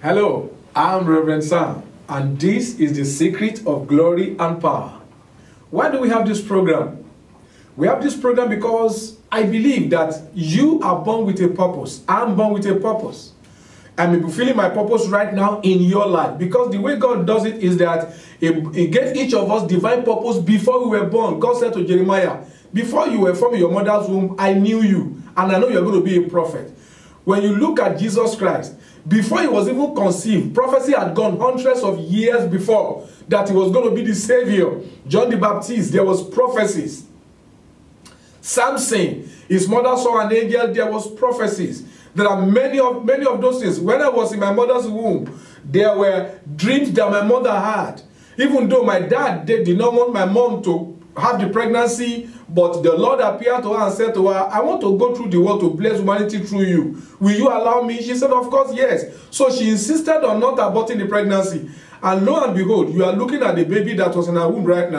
Hello, I'm Reverend Sam, and this is the Secret of Glory and Power. Why do we have this program? We have this program because I believe that you are born with a purpose. I'm born with a purpose. I may be feeling my purpose right now in your life, because the way God does it is that He gave each of us divine purpose before we were born. God said to Jeremiah, before you were formed in your mother's womb, I knew you, and I know you're going to be a prophet. When you look at Jesus Christ, before he was even conceived, prophecy had gone hundreds of years before that he was going to be the Savior. John the Baptist, there was prophecies. Samson, his mother saw an angel, there was prophecies. There are many of those things. When I was in my mother's womb, there were dreams that my mother had. Even though my dad did not want my mom to have the pregnancy, but the Lord appeared to her and said to her, I want to go through the world to bless humanity through you. Will you allow me? She said, of course, yes. So she insisted on not aborting the pregnancy. And lo and behold, you are looking at the baby that was in her womb right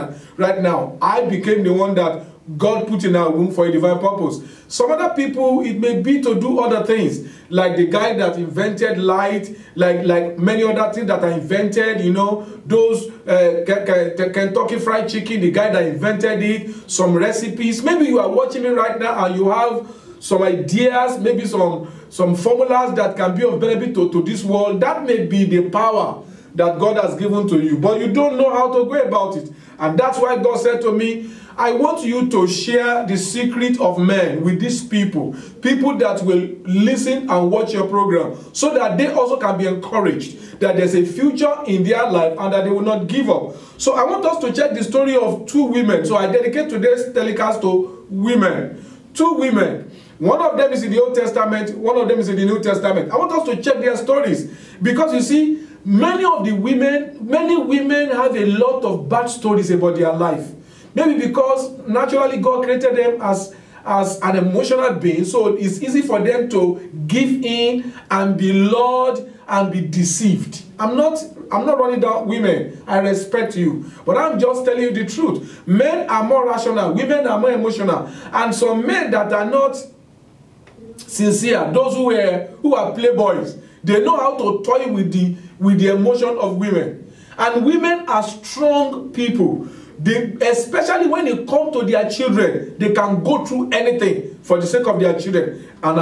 now. I became the one that God put in her womb for a divine purpose. Some other people, it may be to do other things, like the guy that invented light, like many other things that are invented, you know, those Kentucky Fried Chicken, the guy that invented it, some recipes. Maybe you are watching me right now and you have some ideas, maybe some formulas that can be of benefit to this world. That may be the power that God has given to you, but you don't know how to go about it. And that's why God said to me, I want you to share the secret of men with these people that will listen and watch your program, so that they also can be encouraged that there's a future in their life and that they will not give up. So I want us to check the story of two women. So I dedicate today's telecast to women. Two women. One of them is in the Old Testament, one of them is in the New Testament. I want us to check their stories, because you see, many women have a lot of bad stories about their life. Maybe because naturally God created them as an emotional being, so it's easy for them to give in and be lured and be deceived. I'm not running down women. I respect you, but I'm just telling you the truth. Men are more rational, women are more emotional, and some men that are not sincere, those who are playboys, they know how to toy with the emotion of women. And women are strong people. Especially when it comes to their children, they can go through anything for the sake of their children. And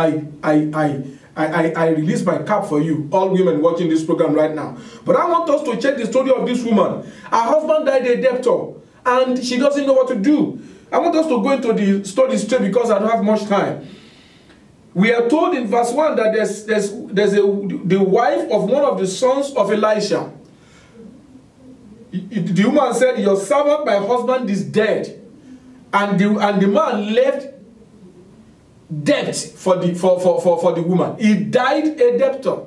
I release my cap for you, all women watching this program right now. But I want us to check the story of this woman. Her husband died a debtor, and she doesn't know what to do. I want us to go into the story straight, because I don't have much time. We are told in verse 1 that the wife of one of the sons of Elisha. The woman said, your servant, my husband, is dead. And the man left debt for the woman. He died a debtor.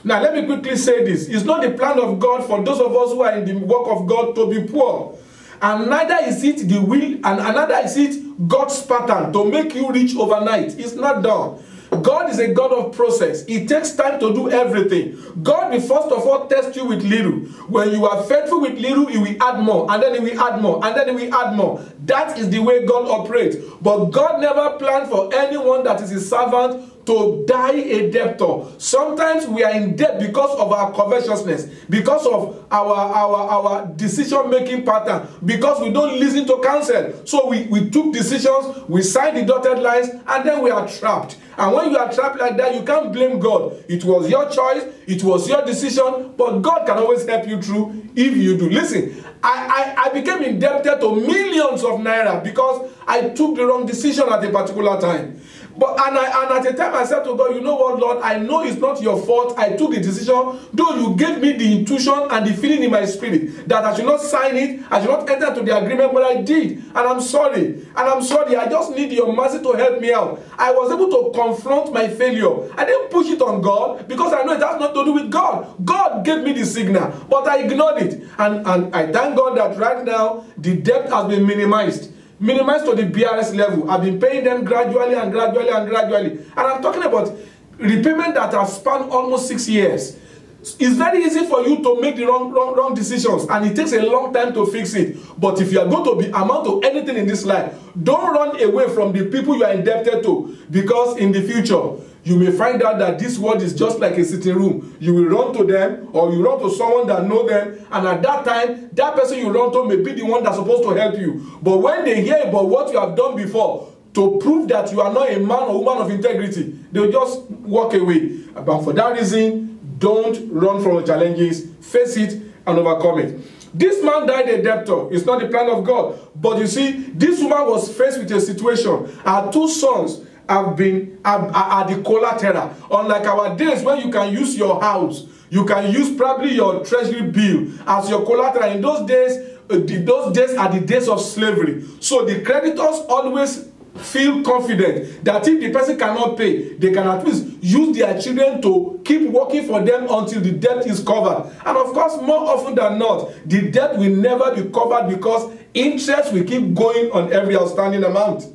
Now, let me quickly say this. It's not the plan of God for those of us who are in the work of God to be poor. And neither is it the will, and neither is it God's pattern to make you rich overnight. It's not done. God is a God of process. It takes time to do everything. God will first of all test you with little. When you are faithful with little, He will add more, and then He will add more, and then He will add more. That is the way God operates. But God never planned for anyone that is His servant to die a debtor. Sometimes we are in debt because of our covetousness, because of our decision-making pattern, because we don't listen to counsel. So we took decisions, we signed the dotted lines, and then we are trapped. And when you are trapped like that, you can't blame God. It was your choice, it was your decision, but God can always help you through if you do. Listen, I became indebted to millions of naira because I took the wrong decision at a particular time. And at the time I said to God, you know what, Lord, I know it's not your fault. I took the decision, though you gave me the intuition and the feeling in my spirit that I should not sign it, I should not enter into the agreement, but I did. And I'm sorry. And I'm sorry. I just need your mercy to help me out. I was able to confront my failure. I didn't push it on God because I know it has nothing to do with God. God gave me the signal, but I ignored it. And I thank God that right now the debt has been minimized to the BRS level. I've been paying them gradually and gradually and gradually. And I'm talking about repayment that has spanned almost 6 years. It's very easy for you to make the wrong decisions, and it takes a long time to fix it. But if you are going to amount to anything in this life, don't run away from the people you are indebted to, because in the future, you may find out that this world is just like a sitting room. You will run to them, or you run to someone that know them, and at that time, that person you run to may be the one that's supposed to help you. But when they hear about what you have done before, to prove that you are not a man or woman of integrity, they'll just walk away. But for that reason, don't run from the challenges. Face it and overcome it. This man died a debtor. It's not the plan of God. But you see, this woman was faced with a situation. Her 2 sons are the collateral. Unlike our days when you can use your house, you can use probably your treasury bill as your collateral. In those days are the days of slavery. So the creditors always feel confident that if the person cannot pay, they can at least use their children to keep working for them until the debt is covered. And of course, more often than not, the debt will never be covered because interest will keep going on every outstanding amount.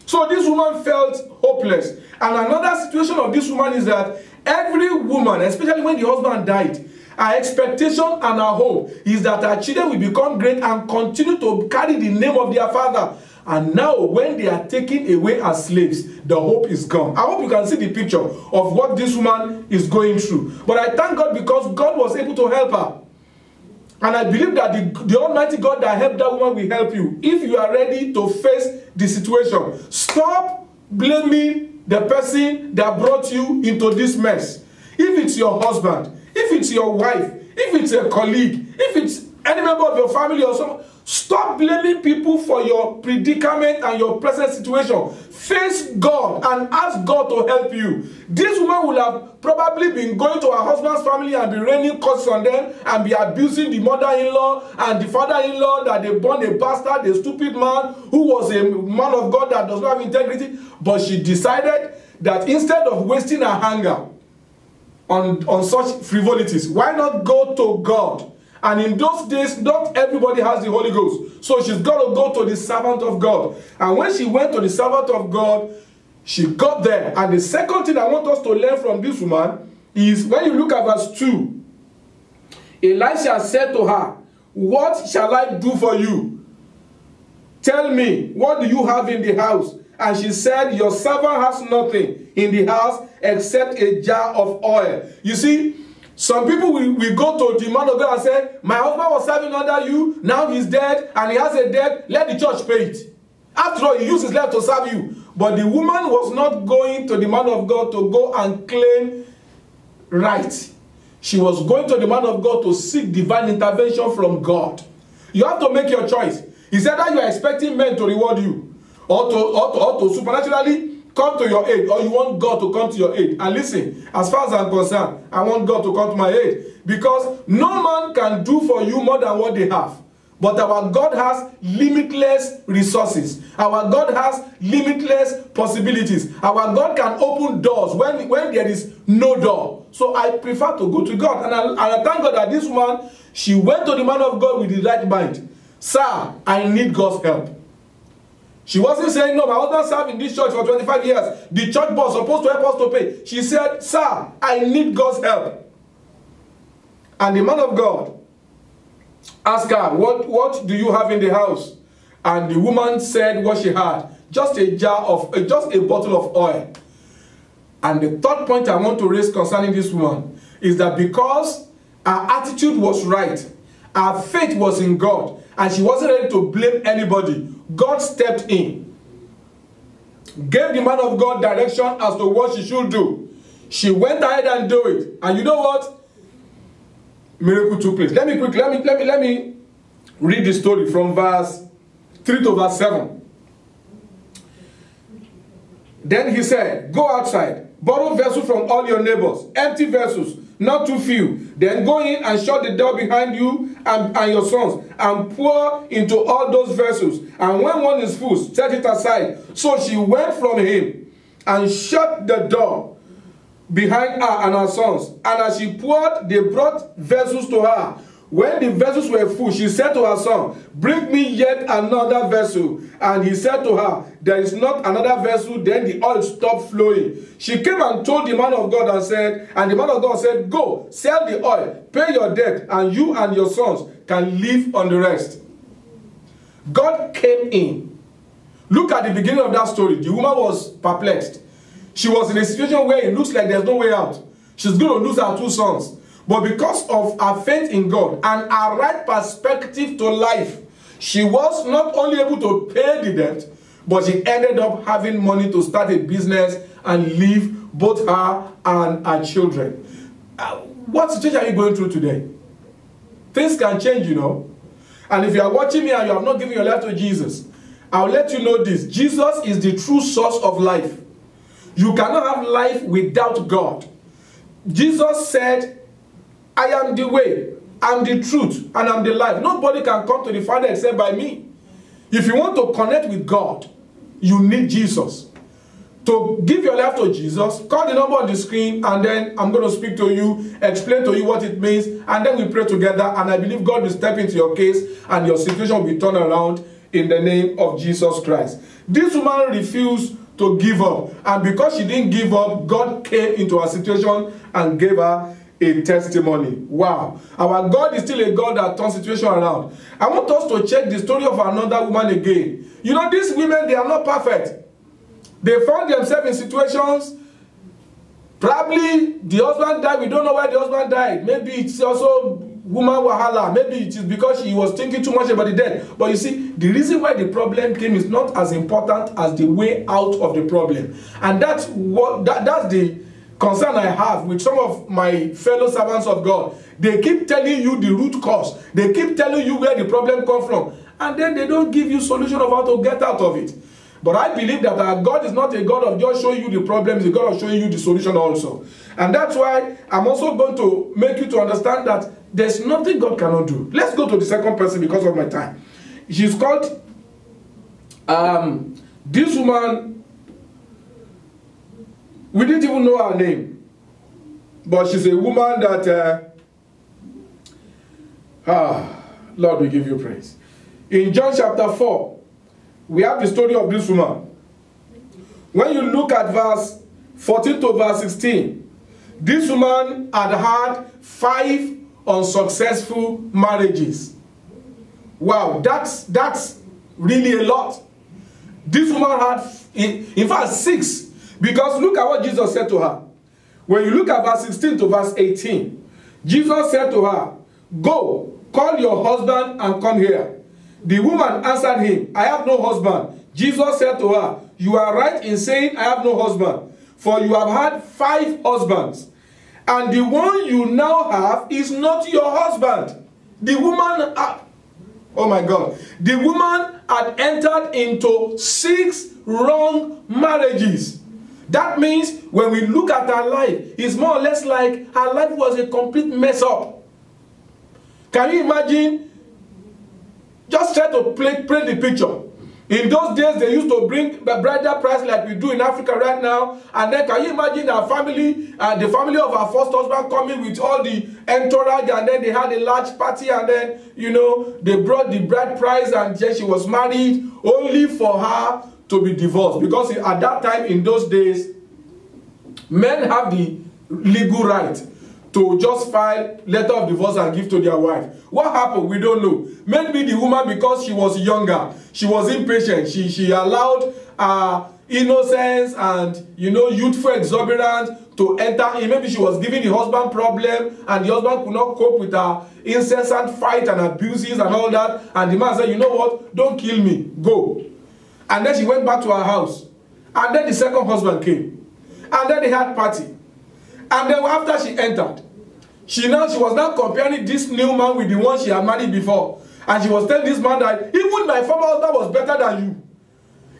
So this woman felt hopeless. And another situation of this woman is that every woman, especially when the husband died, her expectation and her hope is that her children will become great and continue to carry the name of their father. And now, when they are taken away as slaves, the hope is gone. I hope you can see the picture of what this woman is going through. But I thank God because God was able to help her. And I believe that the Almighty God that helped that woman will help you. If you are ready to face the situation, stop blaming the person that brought you into this mess. If it's your husband, if it's your wife, if it's a colleague, if it's any member of your family or someone, stop blaming people for your predicament and your present situation. Face God and ask God to help you. This woman will have probably been going to her husband's family and be raining curses on them and be abusing the mother-in-law and the father-in-law that they born a bastard, a stupid man who was a man of God that does not have integrity. But she decided that instead of wasting her anger on such frivolities, why not go to God? And in those days, not everybody has the Holy Ghost. So she's got to go to the servant of God. And when she went to the servant of God, she got there. And the second thing I want us to learn from this woman is when you look at verse 2, Elisha said to her, "What shall I do for you? Tell me, what do you have in the house?" And she said, "Your servant has nothing in the house except a jar of oil." You see, some people will go to the man of God and say, "My husband was serving under you, now he's dead, and he has a debt, let the church pay it." After all, he used his life to serve you. But the woman was not going to the man of God to go and claim right. She was going to the man of God to seek divine intervention from God. You have to make your choice. He said that you are expecting men to reward you, or to supernaturally come to your aid, or you want God to come to your aid. And listen, as far as I'm concerned, I want God to come to my aid, because no man can do for you more than what they have. But our God has limitless resources. Our God has limitless possibilities. Our God can open doors when there is no door. So I prefer to go to God. And I thank God that this woman, she went to the man of God with the right mind. "Sir, I need God's help." She wasn't saying, "No, my husband served in this church for 25 years. The church boss is supposed to help us to pay." She said, "Sir, I need God's help." And the man of God asked her, what do you have in the house? And the woman said what she had. Just a bottle of oil. And the third point I want to raise concerning this woman is that because her attitude was right, her faith was in God, and she wasn't ready to blame anybody, God stepped in, gave the man of God direction as to what she should do. She went ahead and do it. And you know what? Miracle took place. Let me read the story from verse 3 to verse 7. Then he said, "Go outside, borrow vessels from all your neighbors, empty vessels, not too few. Then go in and shut the door behind you and your sons, and pour into all those vessels. And when one is full, set it aside." So she went from him and shut the door behind her and her sons. And as she poured, they brought vessels to her. When the vessels were full, she said to her son, "Bring me yet another vessel." And he said to her, "There is not another vessel." Then the oil stopped flowing. She came and told the man of God and the man of God said, "Go, sell the oil, pay your debt, and you and your sons can live on the rest." God came in. Look at the beginning of that story. The woman was perplexed. She was in a situation where it looks like there's no way out. She's going to lose her 2 sons. But because of her faith in God and her right perspective to life, she was not only able to pay the debt, but she ended up having money to start a business and leave both her and her children. What situation are you going through today? Things can change, you know. And if you are watching me and you have not given your life to Jesus, I'll let you know this. Jesus is the true source of life. You cannot have life without God. Jesus said, I am the way, I'm the truth, and I'm the life. Nobody can come to the Father except by me. If you want to connect with God, you need Jesus. To give your life to Jesus, call the number on the screen, and then I'm going to speak to you, explain to you what it means, and then we pray together, and I believe God will step into your case, and your situation will be turned around in the name of Jesus Christ. This woman refused to give up, and because she didn't give up, God came into her situation and gave her a testimony. Wow. Our God is still a God that turns situation around. I want us to check the story of another woman again. You know, these women, they are not perfect. They found themselves in situations, probably the husband died, we don't know why the husband died. Maybe it's also woman wahala. Maybe it is because she was thinking too much about the death. But you see, the reason why the problem came is not as important as the way out of the problem. And that's the concern I have with some of my fellow servants of God. They keep telling you the root cause. They keep telling you where the problem comes from. And then they don't give you solution of how to get out of it. But I believe that our God is not a God of just showing you the problem. He's a God of showing you the solution also. And that's why I'm also going to make you to understand that there's nothing God cannot do. Let's go to the second person because of my time. She's called, this woman, we didn't even know her name. But she's a woman that, Lord, we give you praise. In John chapter 4, we have the story of this woman. When you look at verse 14 to verse 16, this woman had 5 unsuccessful marriages. Wow, that's really a lot. This woman had, in fact, 6. Because look at what Jesus said to her. When you look at verse 16 to verse 18, Jesus said to her, "Go, call your husband and come here." The woman answered him, "I have no husband." Jesus said to her, "You are right in saying, I have no husband, for you have had 5 husbands, and the one you now have is not your husband." The woman, oh my God, the woman had entered into 6 wrong marriages. That means when we look at her life, it's more or less like her life was a complete mess up. Can you imagine? Just try to paint the picture. In those days, they used to bring the bridal price like we do in Africa right now. And then can you imagine our family, the family of our first husband coming with all the entourage, and then they had a large party, and then, you know, they brought the bride price, and then she was married only for her to be divorced. Because at that time, in those days, men have the legal right to just file letter of divorce and give to their wife. What happened? We don't know. Maybe the woman, because she was younger, she was impatient, she allowed innocence and, you know, youthful exuberance to enter in. Maybe she was giving the husband problem, and the husband could not cope with her incessant fight and abuses and all that. And the man said, "You know what? Don't kill me. Go." And then she went back to her house. And then the second husband came. And then they had party. And then after she entered, she was now comparing this new man with the one she had married before. And she was telling this man that even my former husband was better than you.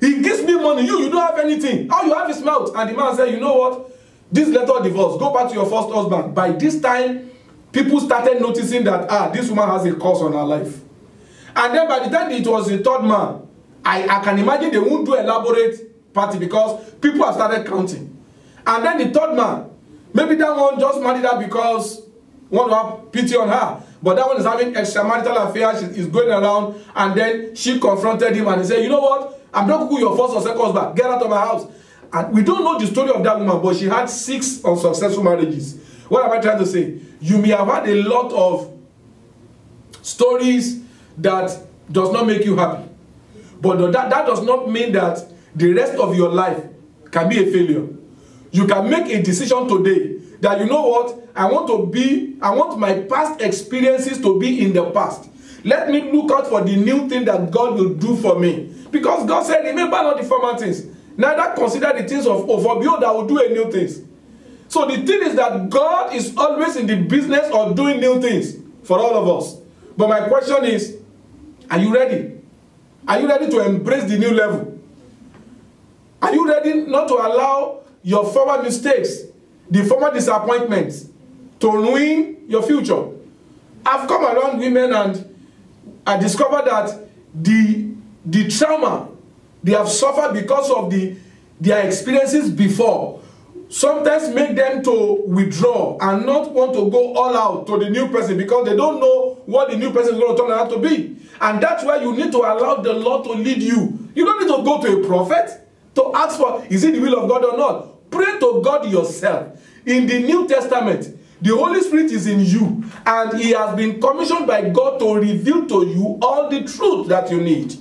He gives me money, you don't have anything. How you have his mouth? And the man said, "You know what? This letter of divorce, go back to your first husband." By this time, people started noticing that, this woman has a curse on her life. And then by the time it was the third man, I can imagine they won't do elaborate party because people have started counting. And then the third man, maybe that one just married her because want to have pity on her. But that one is having extramarital affairs, is going around, and then she confronted him and he said, "You know what? I'm not your first or second husband. Get out of my house." And we don't know the story of that woman, but she had 6 unsuccessful marriages. What am I trying to say? You may have had a lot of stories that does not make you happy. But that does not mean that the rest of your life can be a failure. You can make a decision today that, you know what, I want my past experiences to be in the past. Let me look out for the new thing that God will do for me. Because God said, remember not the former things, neither consider the things of behold, I will do a new things. So the thing is that God is always in the business of doing new things for all of us. But my question is, are you ready? Are you ready to embrace the new level? Are you ready not to allow your former mistakes, the former disappointments, to ruin your future? I've come around women and I discovered that the trauma they have suffered because of their experiences before sometimes make them to withdraw and not want to go all out to the new person because they don't know what the new person is going to turn out to be. And that's why you need to allow the Lord to lead you. You don't need to go to a prophet to ask for, is it the will of God or not? Pray to God yourself. In the New Testament, the Holy Spirit is in you, and He has been commissioned by God to reveal to you all the truth that you need.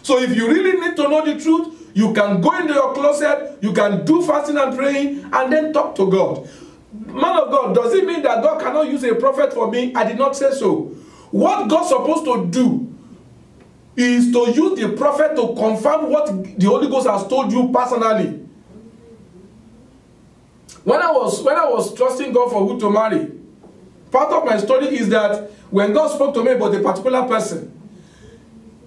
So if you really need to know the truth, you can go into your closet, you can do fasting and praying, and then talk to God. Man of God, does it mean that God cannot use a prophet for me? I did not say so. What God's supposed to do is to use the prophet to confirm what the Holy Ghost has told you personally. When I was trusting God for who to marry, part of my story is that when God spoke to me about a particular person,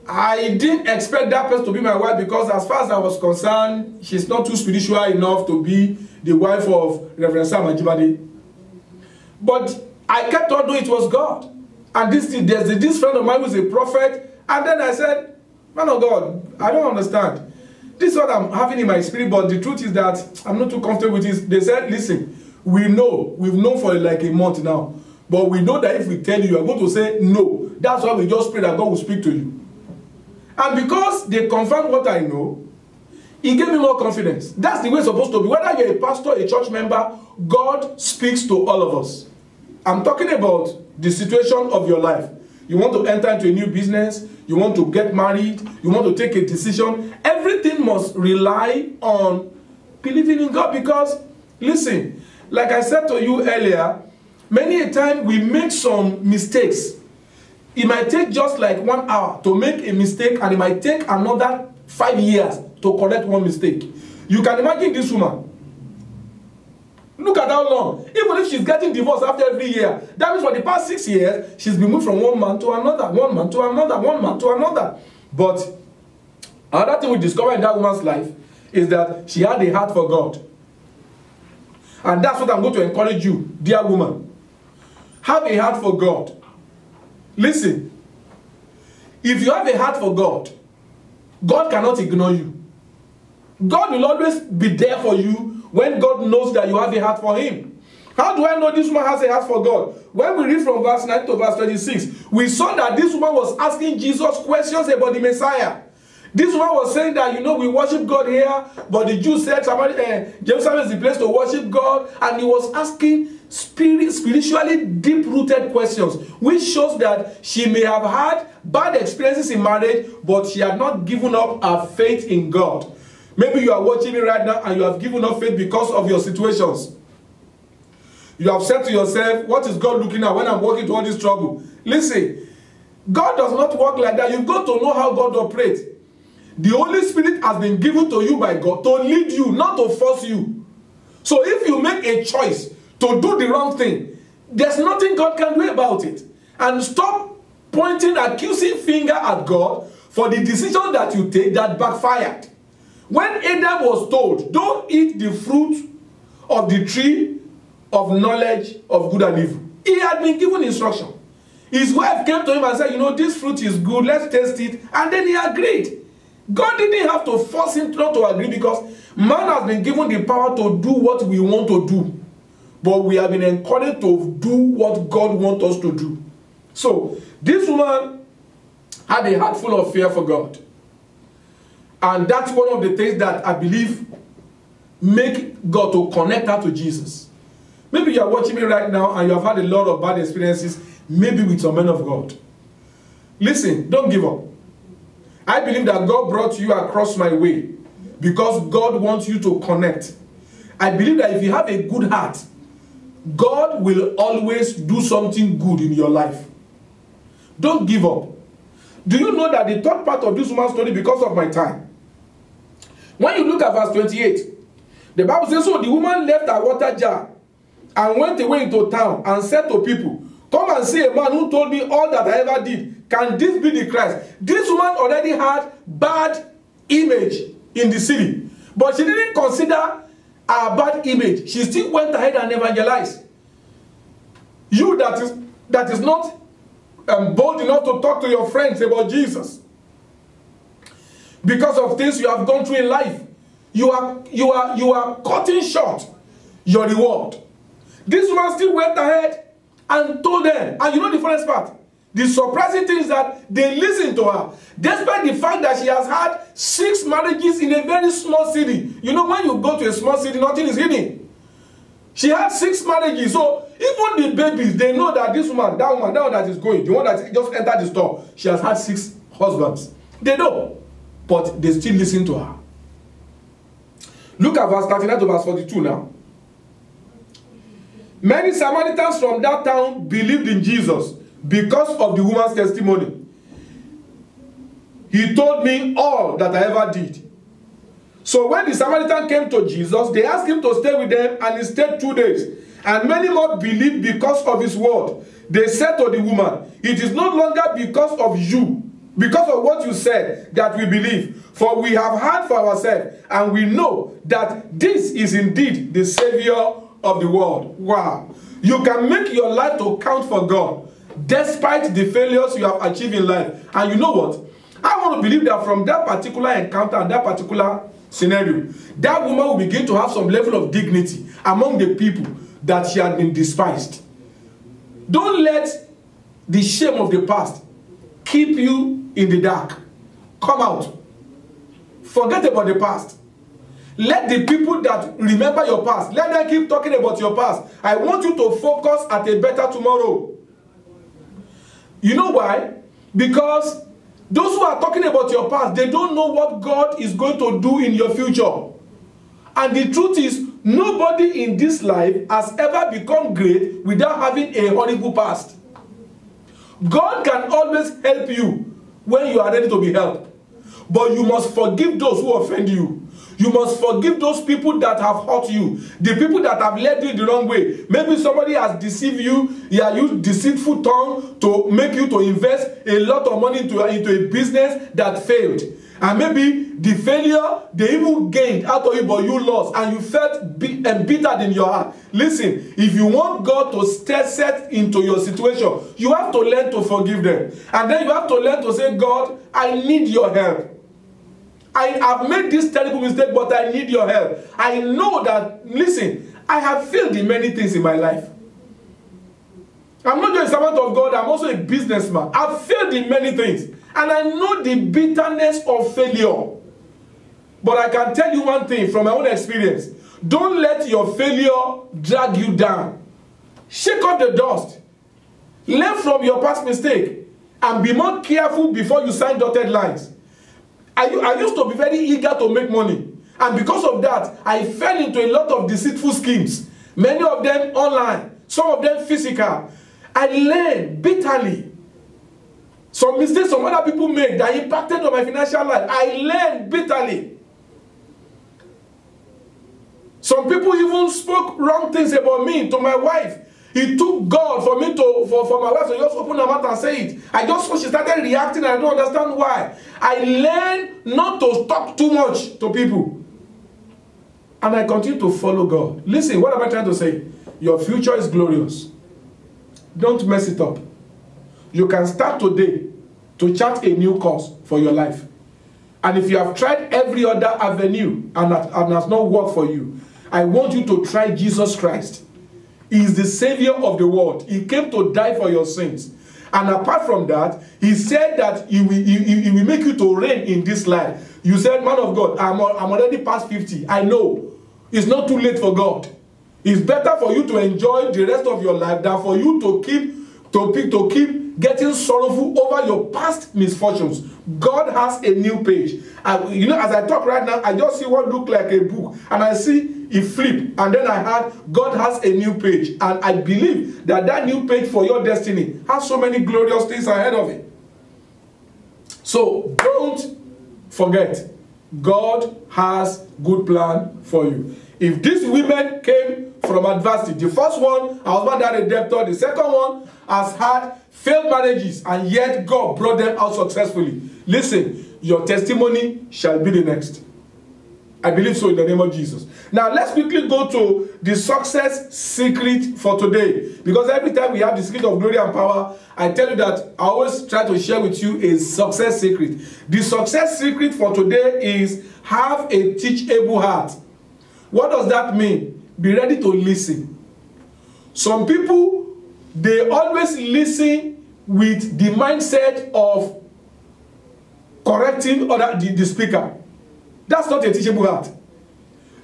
I didn't expect that person to be my wife because as far as I was concerned, she's not too spiritual enough to be the wife of Reverend Sam Ajibade. But I kept on knowing it was God. And there's this friend of mine who's a prophet. And then I said, man of God, I don't understand. This is what I'm having in my spirit, but the truth is that I'm not too comfortable with this. They said, listen, we've known for like a month now. But we know that if we tell you, you're going to say no. That's why we just pray that God will speak to you. And because they confirmed what I know, He gave me more confidence. That's the way it's supposed to be. Whether you're a pastor, a church member, God speaks to all of us. I'm talking about the situation of your life. You want to enter into a new business, you want to get married, you want to take a decision. Everything must rely on believing in God because, listen, like I said to you earlier, many a time we make some mistakes. It might take just like 1 hour to make a mistake, and it might take another 5 years to correct one mistake. You can imagine this woman. Look at how long. Even if she's getting divorced after every year, that means for the past 6 years, she's been moved from one man to another, one man to another, one man to another. But another thing we discover in that woman's life is that she had a heart for God. And that's what I'm going to encourage you, dear woman. Have a heart for God. Listen, if you have a heart for God, God cannot ignore you. God will always be there for you when God knows that you have a heart for Him. How do I know this woman has a heart for God? When we read from verse 9 to verse 26, we saw that this woman was asking Jesus questions about the Messiah. This woman was saying that, we worship God here, but the Jews said Jerusalem is the place to worship God, and he was asking spiritually deep-rooted questions, which shows that she may have had bad experiences in marriage, but she had not given up her faith in God. Maybe you are watching me right now and you have given up faith because of your situations. You have said to yourself, what is God looking at when I'm walking to all this trouble? Listen, God does not work like that. You've got to know how God operates. The Holy Spirit has been given to you by God to lead you, not to force you. So if you make a choice to do the wrong thing, there's nothing God can do about it. And stop pointing accusing finger at God for the decision that you take that backfired. When Adam was told, don't eat the fruit of the tree of knowledge of good and evil, he had been given instruction. His wife came to him and said, this fruit is good, let's taste it. And then he agreed. God didn't have to force him not to agree because man has been given the power to do what we want to do. But we have been encouraged to do what God wants us to do. So, this woman had a heart full of fear for God. And that's one of the things that I believe make God to connect her to Jesus. Maybe you are watching me right now and you have had a lot of bad experiences, maybe with some men of God. Listen, don't give up. I believe that God brought you across my way because God wants you to connect. I believe that if you have a good heart, God will always do something good in your life. Don't give up. Do you know that the third part of this woman's story, because of my time, when you look at verse 28, the Bible says, so the woman left her water jar and went away into town and said to people, come and see a man who told me all that I ever did. Can this be the Christ? This woman already had bad image in the city, but she didn't consider her bad image. She still went ahead and evangelized. You that is not bold enough to talk to your friends about Jesus because of things you have gone through in life, you are cutting short your reward. This woman still went ahead and told them. And you know the funniest part? The surprising thing is that they listened to her. Despite the fact that she has had 6 marriages in a very small city. You know, when you go to a small city, nothing is hidden. She had 6 marriages. So even the babies, they know that this woman, that one that is going, the one that just entered the store, she has had 6 husbands. They know. But they still listen to her. Look at verse 39 to verse 42 now. Many Samaritans from that town believed in Jesus because of the woman's testimony. He told me all that I ever did. So when the Samaritan came to Jesus, they asked him to stay with them, and he stayed 2 days. And many more believed because of his word. They said to the woman, it is no longer because of you, because of what you said, that we believe. For we have heard for ourselves, and we know that this is indeed the Savior of the world. Wow. You can make your life to count for God, despite the failures you have achieved in life. And you know what? I want to believe that from that particular encounter and that particular scenario, that woman will begin to have some level of dignity among the people that she had been despised. Don't let the shame of the past keep you in the dark. Come out. Forget about the past. Let the people that remember your past, let them keep talking about your past. I want you to focus at a better tomorrow. You know why? Because those who are talking about your past, they don't know what God is going to do in your future. And the truth is, nobody in this life has ever become great without having a horrible past. God can always help you when you are ready to be helped. But you must forgive those who offend you. You must forgive those people that have hurt you. The people that have led you the wrong way. Maybe somebody has deceived you. He has used deceitful tongue to make you to invest a lot of money into a business that failed. And maybe the failure, they even gained out of it, but you lost. And you felt embittered in your heart. Listen, if you want God to set into your situation, you have to learn to forgive them. And then you have to learn to say, God, I need your help. I have made this terrible mistake, but I need your help. I know that, listen, I have failed in many things in my life. I'm not just a servant of God, I'm also a businessman. I've failed in many things. And I know the bitterness of failure. But I can tell you one thing from my own experience. Don't let your failure drag you down. Shake off the dust. Learn from your past mistake. And be more careful before you sign dotted lines. I used to be very eager to make money. And because of that, I fell into a lot of deceitful schemes. Many of them online. Some of them physical. I learned bitterly. Some mistakes some other people make that impacted on my financial life. I learned bitterly. Some people even spoke wrong things about me to my wife. It took God for me for my wife to just open her mouth and say it. I just saw she started reacting and I don't understand why. I learned not to talk too much to people. And I continue to follow God. Listen, what am I trying to say? Your future is glorious. Don't mess it up. You can start today to chart a new course for your life. And if you have tried every other avenue and has not worked for you, I want you to try Jesus Christ. He is the Savior of the world. He came to die for your sins. And apart from that, he said that he will make you to reign in this life. You said, man of God, I'm already past 50. I know. It's not too late for God. It's better for you to enjoy the rest of your life than for you to keep getting sorrowful over your past misfortunes. God has a new page. And, you know, as I talk right now, I just see what looks like a book. And I see it flipped, and then I had God has a new page, and I believe that that new page for your destiny has so many glorious things ahead of it. So don't forget, God has good plan for you. If these women came from adversity, the first one, her husband had a debtor, the second one has had failed marriages, and yet God brought them out successfully. Listen, your testimony shall be the next. I believe so in the name of Jesus. Now, let's quickly go to the success secret for today. Because every time we have the secret of glory and power, I tell you that I always try to share with you a success secret. The success secret for today is have a teachable heart. What does that mean? Be ready to listen. Some people, they always listen with the mindset of correcting the speaker. That's not a teachable heart.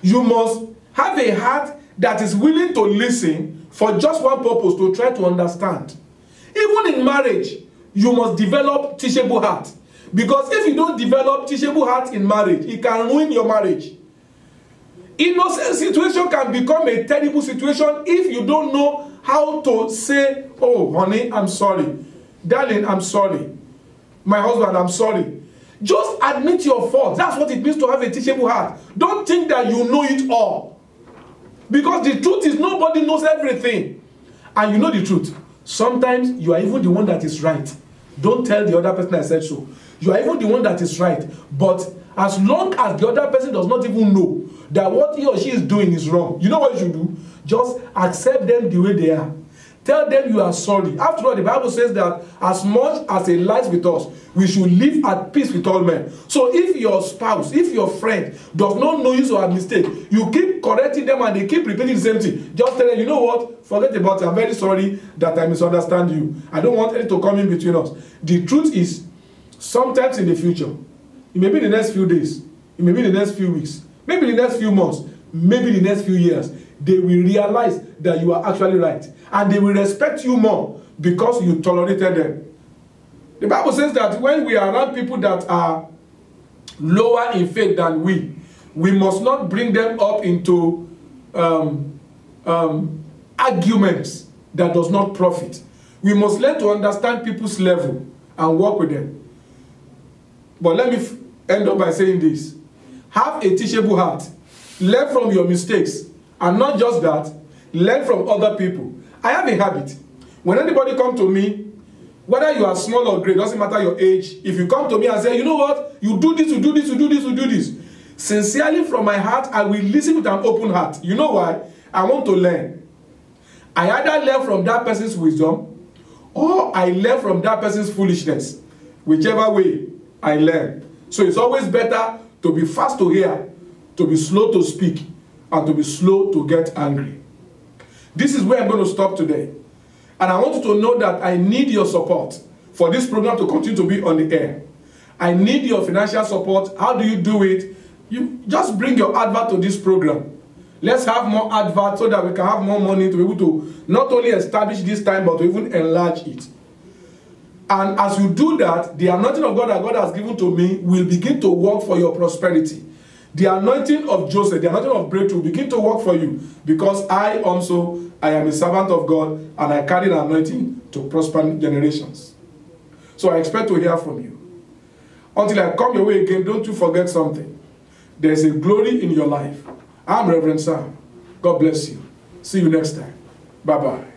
You must have a heart that is willing to listen for just one purpose, to try to understand. Even in marriage, you must develop teachable heart. Because if you don't develop teachable heart in marriage, it can ruin your marriage. Innocent situation can become a terrible situation if you don't know how to say, oh, honey, I'm sorry. Darling, I'm sorry. My husband, I'm sorry. Just admit your fault. That's what it means to have a teachable heart. Don't think that you know it all. Because the truth is nobody knows everything. And you know the truth. Sometimes you are even the one that is right. Don't tell the other person I said so. You are even the one that is right. But as long as the other person does not even know that what he or she is doing is wrong, you know what you should do? Just accept them the way they are. Tell them you are sorry. After all, the Bible says that as much as it lies with us, we should live at peace with all men. So if your spouse, if your friend does not know you or a mistake, you keep correcting them and they keep repeating the same thing. Just tell them, you know what? Forget about it. I'm very sorry that I misunderstand you. I don't want anything to come in between us. The truth is, sometimes in the future, it may be the next few days, it may be the next few weeks, maybe the next few months, maybe the next few years, they will realize that you are actually right. And they will respect you more because you tolerated them. The Bible says that when we are around people that are lower in faith than we must not bring them up into arguments that does not profit. We must learn to understand people's level and work with them. But let me end up by saying this. Have a teachable heart. Learn from your mistakes. And not just that, learn from other people. I have a habit. When anybody comes to me, whether you are small or great, doesn't matter your age, if you come to me and say, you know what, you do this, you do this, you do this, you do this, sincerely from my heart, I will listen with an open heart. You know why? I want to learn. I either learn from that person's wisdom or I learn from that person's foolishness. Whichever way, I learn. So it's always better to be fast to hear, to be slow to speak, and to be slow to get angry. This is where I'm going to stop today. And I want you to know that I need your support for this program to continue to be on the air. I need your financial support. How do you do it? You just bring your advert to this program. Let's have more adverts so that we can have more money to be able to not only establish this time, but to even enlarge it. And as you do that, the anointing of God that God has given to me will begin to work for your prosperity. The anointing of Joseph, the anointing of breakthrough, begin to work for you. Because I am a servant of God and I carry the anointing to prosper generations. So I expect to hear from you. Until I come your way again, don't you forget something. There's a glory in your life. I'm Reverend Sam. God bless you. See you next time. Bye-bye.